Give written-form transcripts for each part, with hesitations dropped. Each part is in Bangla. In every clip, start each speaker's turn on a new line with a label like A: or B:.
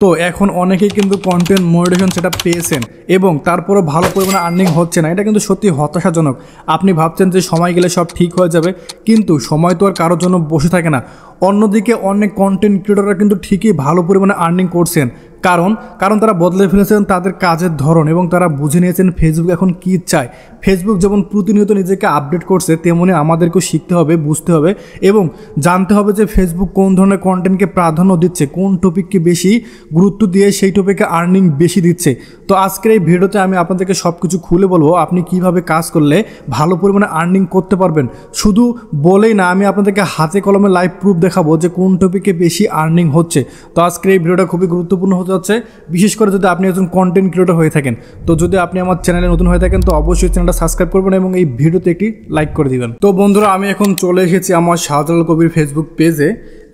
A: তো এখন অনেকেই কিন্তু কন্টেন্ট মনিটাইজেশন সেটা পেয়েছেন এবং তারপরও ভালো পরিমাণে আর্নিং হচ্ছে না। এটা কিন্তু সত্যি হতাশাজনক। আপনি ভাবছেন যে সময় গেলে সব ঠিক হয়ে যাবে, কিন্তু সময় তো আর কারোর জন্য বসে থাকে না। অন্যদিকে অনেক কন্টেন্ট ক্রিয়েটররা কিন্তু ঠিকই ভালো পরিমাণে আর্নিং করছেন, কারণ তারা বদলে ফেলেছেন তাদের কাজের ধরন এবং তারা বুঝে নিয়েছেন ফেসবুক এখন কী চায়। ফেসবুক যেমন প্রতিনিয়ত নিজেকে আপডেট করছে, তেমনি আমাদেরকেও শিখতে হবে, বুঝতে হবে এবং জানতে হবে যে ফেসবুক কোন ধরনের কন্টেন্টকে প্রাধান্য দিচ্ছে, কোন টপিককে বেশি গুরুত্ব দিয়ে সেই টপিকে আর্নিং বেশি দিচ্ছে। তো আজকের এই ভিডিওতে আমি আপনাদেরকে সব কিছু খুলে বলবো আপনি কিভাবে কাজ করলে ভালো পরিমাণে আর্নিং করতে পারবেন। শুধু বলেই না, আমি আপনাদেরকে হাতে কলমে লাইভ প্রুফ দেখাবো যে কোন টপিকে বেশি আর্নিং হচ্ছে। তো আজকের এই ভিডিওটা খুবই গুরুত্বপূর্ণ হতে যাচ্ছে, বিশেষ করে যদি আপনি একজন কন্টেন্ট ক্রিয়েটর হয়ে থাকেন। তো যদি আপনি আমার চ্যানেলে নতুন হয়ে থাকেন তো অবশ্যই চ্যানেলটা সাবস্ক্রাইব করবেন এবং এই ভিডিওতে একটি লাইক করে দিবেন। তো বন্ধুরা, আমি এখন চলে এসেছি আমার শাহজালাল কবির ফেসবুক পেজে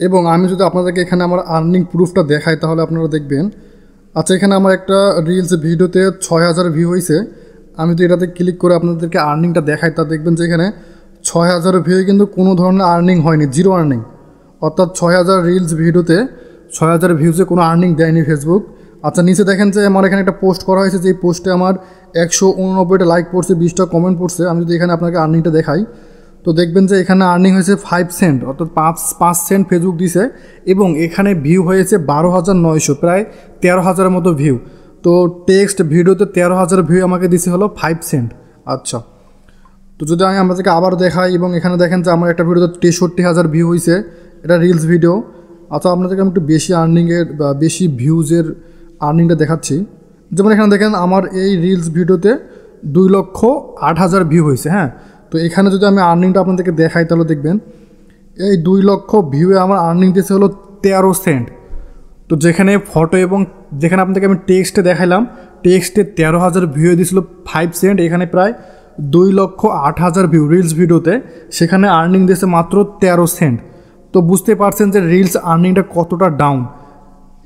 A: এবং আমি যদি আপনাদেরকে এখানে আমার আর্নিং প্রুফটা দেখাই তাহলে আপনারা দেখবেন। আচ্ছা, এখানে আমার একটা রিলস ভিডিওতে 6000 ভিউ হয়েছে। আমি তো এটাতে ক্লিক করে আপনাদেরকে আর্নিংটা দেখাই, তা দেখবেন যে এখানে 6000 ভিউ কিন্তু কোনো ধরনের আর্নিং হয়নি, জিরো আর্নিং। অর্থাৎ 6000 রিলস ভিডিওতে 6000 ভিউজে কোনো আর্নিং দেয়নি ফেসবুক। আচ্ছা, নিচে দেখেন যে আমার এখানে একটা পোস্ট করা হয়েছে, যে এই পোস্টে আমার 189টা লাইক পড়ছে, 20টা কমেন্ট পড়ছে। আমি যদি এখানে আপনাকে আর্নিংটা দেখাই তো দেখবেন যে এখানে আর্নিং হয়েছে 5 সেন্ট, অর্থাৎ 5 সেন্ট ফেসবুক দিছে এবং এখানে ভিউ হয়েছে 12900, প্রায় 13000-এর মতো ভিউ। তো টেক্সট ভিডিওতে 13000 ভিউ আমাকে দিছে হলো 5 সেন্ট। আচ্ছা, তো যদি আমি আপনাদেরকে আবার দেখাই এবং এখানে দেখেন যে আমার একটা ভিডিওতে 63000 ভিউ হয়েছে, এটা রিলস ভিডিও। আচ্ছা, আপনাদেরকে আমি একটু বেশি আর্নিংয়ের বা বেশি ভিউজের আর্নিংটা দেখাচ্ছি। যেমন এখানে দেখেন আমার এই রিলস ভিডিওতে 2,08,000 ভিউ হয়েছে। হ্যাঁ, তো এখানে যদি আমি আর্নিংটা আপনাদেরকে দেখাই তাহলে দেখবেন এই 2 লক্ষ ভিউয়ে আমার আর্নিং দিয়েছে হলো 13 সেন্ট। তো যেখানে ফটো এবং যেখানে আপনাদেরকে আমি টেক্সটে দেখাইলাম, টেক্সটে 13,000 ভিউ দিয়েছিল 5 সেন্ট, এখানে প্রায় 2,08,000 ভিউ রিলস ভিডিওতে, সেখানে আর্নিং দিয়েছে মাত্র 13 সেন্ট। তো বুঝতে পারছেন যে রিলস আর্নিংটা কতটা ডাউন।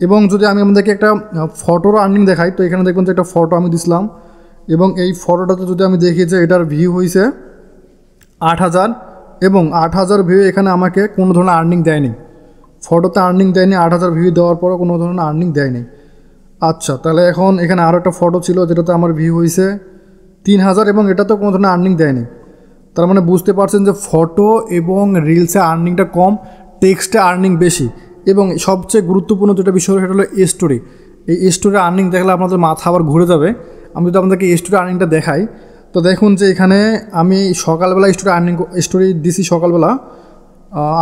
A: এবং যদি আমি আপনাদেরকে একটা ফটোর আর্নিং দেখাই তো এখানে দেখবেন যে একটা ফটো আমি দিছিলাম এবং এই ফটোটাতে যদি আমি দেখি যে এটার ভিউ হয়েছে 8000 এবং 8000 ভিউ এখানে আমাকে কোনো ধরনের আর্নিং দেয়নি, ফটোতে আর্নিং দেয়নি। 8000 ভিউ দেওয়ার পরও কোনো ধরনের আর্নিং দেয়নি। আচ্ছা, তাহলে এখন এখানে আরও একটা ফটো ছিল যেটাতে আমার ভিউ হয়েছে 3000 এবং এটাতেও কোনো ধরনের আর্নিং দেয়নি। তার মানে বুঝতে পারছেন যে ফটো এবং রিলসে আর্নিংটা কম, টেক্সটে আর্নিং বেশি। এবং সবচেয়ে গুরুত্বপূর্ণ যেটা বিষয় সেটা হলো স্টোরি। এই স্টোরি আর্নিং দেখলে আপনাদের মাথা আবার ঘুরে যাবে। আমি যদি আপনাদেরকে স্টোরি আর্নিংটা দেখাই তো দেখুন যে এখানে আমি সকালবেলা স্টোরি দিছি সকালবেলা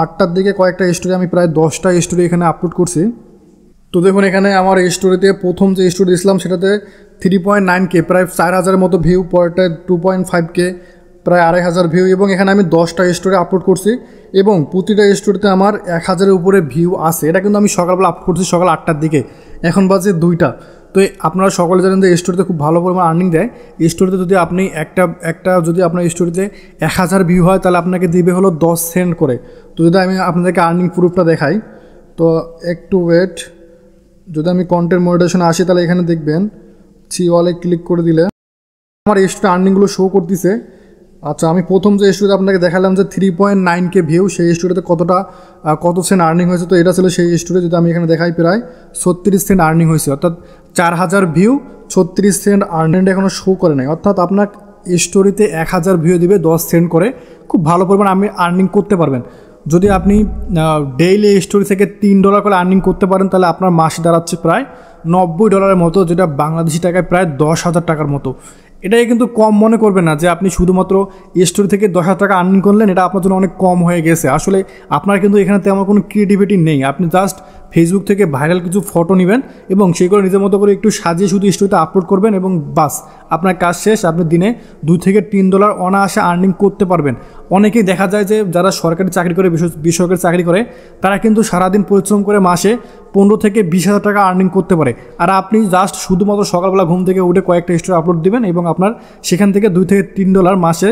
A: 8টার দিকে কয়েকটা স্টোরি, আমি প্রায় 10টা স্টোরি এখানে আপলোড করছি। তো দেখুন এখানে আমার স্টোরিতে প্রথম যে স্টোরি দিয়েছিলাম সেটাতে 3.9K, প্রায় 4000-এর মতো ভিউ, পরেরটা 2.5K, প্রায় 2500 ভিউ। এবং এখানে আমি 10টা স্টোরি আপলোড করছি এবং প্রতিটা স্টোরিতে আমার 1000-এর উপরে ভিউ আছে। এটা কিন্তু আমি সকালবেলা আপলোড করছি সকাল 8টার দিকে, এখন বাজে 2টা। তো আপনারা সকলে জানেন যে স্টোরিতে খুব ভালো পরিমাণ আর্নিং দেয়। স্টোরিতে যদি আপনি একটা যদি আপনার স্টোরিতে 1000 ভিউ হয় তাহলে আপনাকে দিবে হলো 10 সেন্ট করে। তো যদি আমি আপনাদেরকে আর্নিং প্রুফটা দেখাই তো একটু ওয়েট, যদি আমি কন্টেন্ট মনিটাইজেশনে আসি তাহলে এখানে দেখবেন অলে ক্লিক করে দিলে আমার স্টোরি আর্নিংগুলো শো করতেছে। আচ্ছা, আমি প্রথম যে স্টোরিতে আপনাকে দেখালাম যে 3.9K ভিউ, সেই স্টোরিতে কত সেন্ট আর্নিং হয়েছে, তো এটা ছিল সেই স্টোরি। যদি আমি এখানে দেখাই প্রায় 36 সেন্ট আর্নিং হয়েছে, অর্থাৎ 4000 ভিউ 36 সেন্ট আর্নিং এখনও শো করে নাই। অর্থাৎ আপনার স্টোরিতে 1000 ভিউ দিবে 10 সেন্ট করে, খুব ভালো পরিমাণ আপনি আর্নিং করতে পারবেন। যদি আপনি ডেইলি স্টোরি থেকে $3 করে আর্নিং করতে পারেন তাহলে আপনার মাসে দাঁড়াচ্ছে প্রায় $90 মতো, যেটা বাংলাদেশি টাকায় প্রায় 10,000 টাকার মতো। এটাই কিন্তু কম মনে করবেন না যে আপনি শুধুমাত্র স্টোরি থেকে 10,000 টাকা আর্নিং করলেন, এটা আপনার জন্য অনেক কম হয়ে গেছে। আসলে আপনার কিন্তু এখানে তেমন কোনো ক্রিয়েটিভিটি নেই। আপনি জাস্ট ফেসবুক থেকে ভাইরাল কিছু ফটো নেবেন এবং সেগুলো নিজের মতো করে একটু সাজিয়ে শুধু স্টোরিতে আপলোড করবেন এবং বাস, আপনার কাজ শেষ। আপনি দিনে $2 থেকে $3 অনায়াসে আর্নিং করতে পারবেন। অনেকেই দেখা যায় যে যারা সরকারি চাকরি করে, বেসরকারি চাকরি করে, তারা কিন্তু সারাদিন পরিশ্রম করে মাসে 15 থেকে 20,000 টাকা আর্নিং করতে পারে। আর আপনি জাস্ট শুধুমাত্র সকালবেলা ঘুম থেকে উঠে কয়েকটা স্টোরি আপলোড দিবেন এবং আপনার সেখান থেকে $2 থেকে $3 মাসে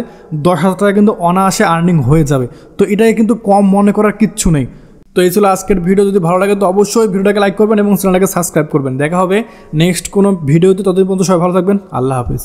A: 10,000 টাকা কিন্তু অনায়াসে আর্নিং হয়ে যাবে। তো এটাই কিন্তু কম মনে করার কিচ্ছু নেই। তো এই ছিল আজকের ভিডিও। যদি ভালো লাগে তো অবশ্যই ভিডিওটাকে লাইক করবেন এবং চ্যানেলটাকে সাবস্ক্রাইব করবেন। দেখা হবে নেক্সট কোনো ভিডিওতে, ততদিন পর্যন্ত সবাই ভালো থাকবেন। আল্লাহ হাফেজ।